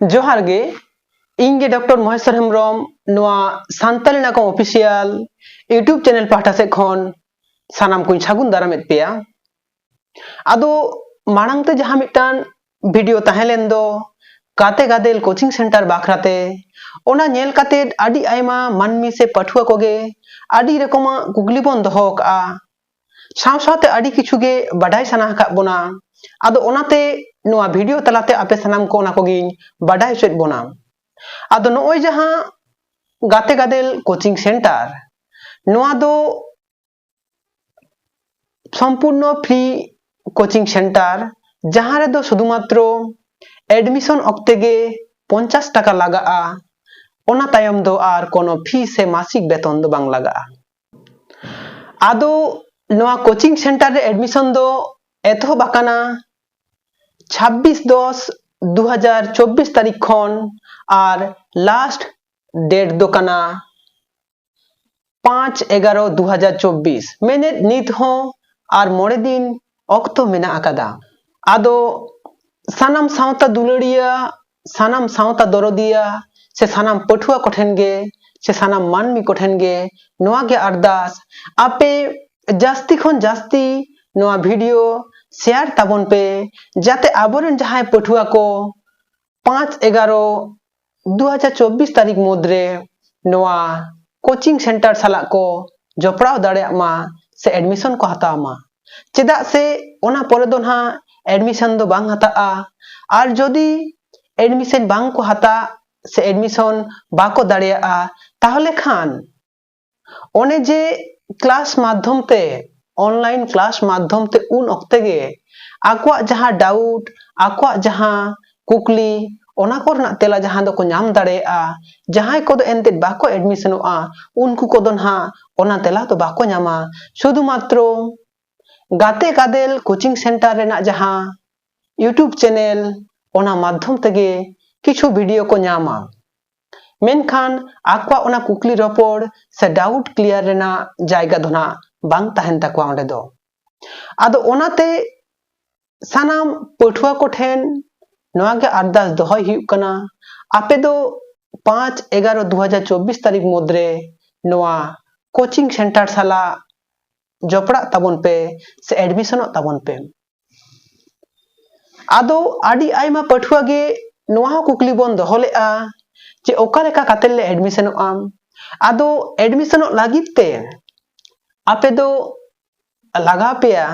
जोहार गे इंगे डॉक्टर महेश्वर हेम्ब्रम नोआ सान्ताली नागम ऑफिशियल यूट्यूब चैनल पाहटा से खन सानाम कुछ सागुन दारामेद पेया आदो मांग ते जहां मिटान वीडियो ताहेलेन दो गाते गादेल कोचिंग सेंटर बाखराते ओना नेल काते आदि आयमा मानमी से पठुआ कोगे आदि रकमा कुगली बन दोहो का साव सावते आदि किछुगे बाडाय साना का बोना आदो ओनाते नोआ वीडियो तलाते आपे सानाम को ओना कोगी बाडाय चेद बोना आदो नोय जहां गाते गादेल कोचिंग सेंटर नोआ दो संपूर्ण फ्री कोचिंग सेंटर जहां रे दो शुधुमात्र एडमिशन ऑक्ते गे 50 टाका लगा ओना तायम दो आर कोनो फी से मासिक वेतन दो बांग लगा आदो नोआ कोचिंग सेंटर रे एडमिशन दो एतो बाकाना 26/10/2024 तारीख खन आर लास्ट डेट दो काना 5/11/2024 मेने नित हो आर मोड़े दिन ऑक्तो मेना आकादा आदो सानाम सावता दुलड़िया सानाम सावता दरदिया से सानाम पठुआ कोठेनगे से सानाम मानमी कोठेनगे नोआ गे अरदास आपे जास्ती खन जास्ती नोआ वीडियो शेयर ताबन पे जाते आबोरन जहां पठुआ को 5/11/2024 तारीख मुद्रे नोआ कोचिंग सेंटर साला को जपड़ाव दाड़े मा से एडमिशन को हता मा चेदा से ओना परे दो ना एडमिशन दो बांग हता आर जदी एडमिशन बांग को हता से एडमिशन बाको दाड़े ताहले खान ओने जे क्लास माध्यम ते ऑनलाइन क्लास माध्यम ते उन ओक्ते गे आकवा जहां डाउट आकवा जहां कुकली ओना कोरना तेला जहां दो को नाम दाड़े जहां को दो एनते बाको एडमिशन उनको को दो ना ओना तेला तो बाको नामा शुधु मात्र गाते गादेल कोचिंग सेंटर रेना जहां यूट्यूब चैनल ओना माध्यम तेगे किछु वीडियो को नामा मेनखान आकवा ओना कुकली रपोड़ से डाउट क्लियर रेना जायगा दोना बांग ताहेन तकवा ओंडे दो आदो ओनाते सानाम पठुआ को ठेन नोआ गे अरदास दोहय हुयुग कना आपे दो 5/11/2024 तारीख मुद्रे नोआ कोचिंग सेंटर साला जपड़ा ताबन पे से एडमिशन ताबन पे आदो आदि आयमा पठुआ गे नोआ कुकली बन दोहले जे ओका लेका कातेल ले एडमिशन आदो एडमिशन लागित ते आपे दो लगा पेया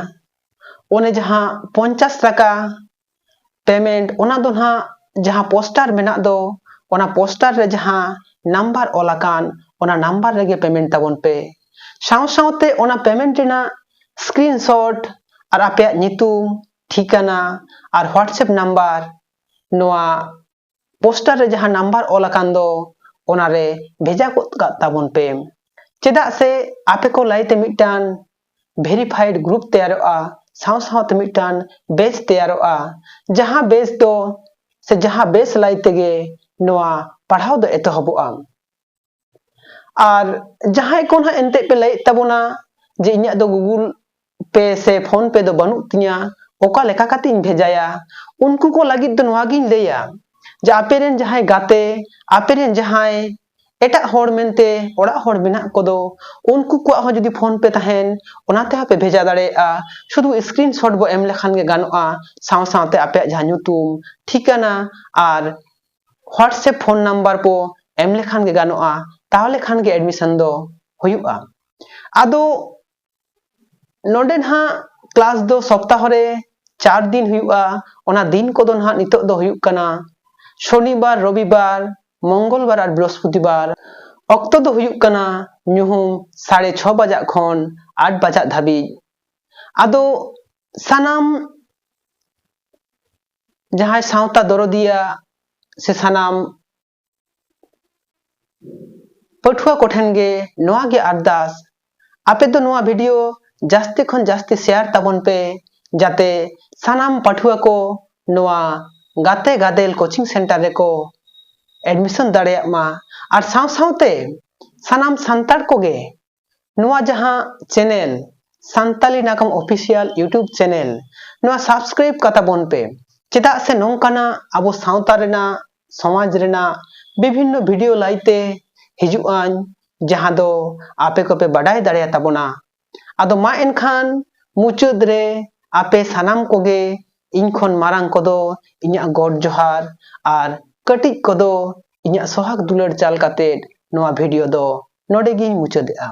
ओने जहां 50 टाका पेमेंट ओना दो ना जहां पोस्टर मेना दो ओना पोस्टर रे जहां नंबर ओलाकान ओना नंबर रेगे पेमेंट ताबन पे साव सावते ओना पेमेंट रेना स्क्रीनशॉट और आपे नितुम ठिकाना और व्हाट्सएप नंबर नोआ पोस्टर रे जहां नंबर ओलाकान दो ओना रे भेजा को ताबन पे चेदा से आपे को लाइते मिटान वेरीफाइड ग्रुप तैयारोआ साव सावते मिटान बेस तैयारोआ जहां बेस दो से जहां बेस लाइते गे नोआ पढ़ाव दो एतहबोआ और जहां को ना एनते पे लाई तबोना जे इन्या दो गूगल पे से फोन पे दो बनु तिया ओका लेका काती इन भेजाया उनको को लगी दो नोआ गिन लेया जे आपेरेन जहां गाते आपेरेन जहां एटा होड़ मेनते ओड़ा होड़ बिना कोदो उनको को हो जदी फोन पे तहेन ओनाते आपे भेजा दाड़े शुधु स्क्रीनशॉट बो एम लेखान गे गानोआ साव सावते आपे जहां नुतुम ठिकाना और व्हाट्सएप फोन नंबर पो एम लेखान गे गानोआ ताहले खान गे एडमिशन दो हुयुआ आदो नोडे ना क्लास दो सप्ताह रे 4 दिन हुयुआ ओना दिन को दो ना नितो दो हुयुक कना शनिवार रविवार मंगलवार और बृहस्पतिवार अक्तो दो हुयुक कना न्युहुम 6:30 बजा खन 8 बजा धाबी आदो सानाम जहां सावता दरदिया से सानाम पठुआ कोठेन गे नोआ गे अरदास आपे दो नोआ वीडियो जास्ती खन जास्ती शेयर ताबन पे जाते सानाम पठुआ को नोआ गाते गादेल कोचिंग सेंटर रे को एडमिशन दाड़े मा और साव सावते सानाम संताड़ को गे नोआ जहां चैनल सान्ताली नागम ऑफिशियल यूट्यूब चैनल नोआ सब्सक्राइब कता बोन पे चेदा से नोंकाना आबो सावता रेना समाज रेना विभिन्न वीडियो लाइते हिजुआन जहां दो आपे को पे बाडाय दाड़े ताबोना आदो मा एनखान मुचाद रे आपे सानाम कोगे इन खन मारांग कोदो इन्या गॉड जोहार आर कटिक कोदो इन्या सोहाग दुलर चाल काते नोआ वीडियो दो नोडे गिन मुचादेआ।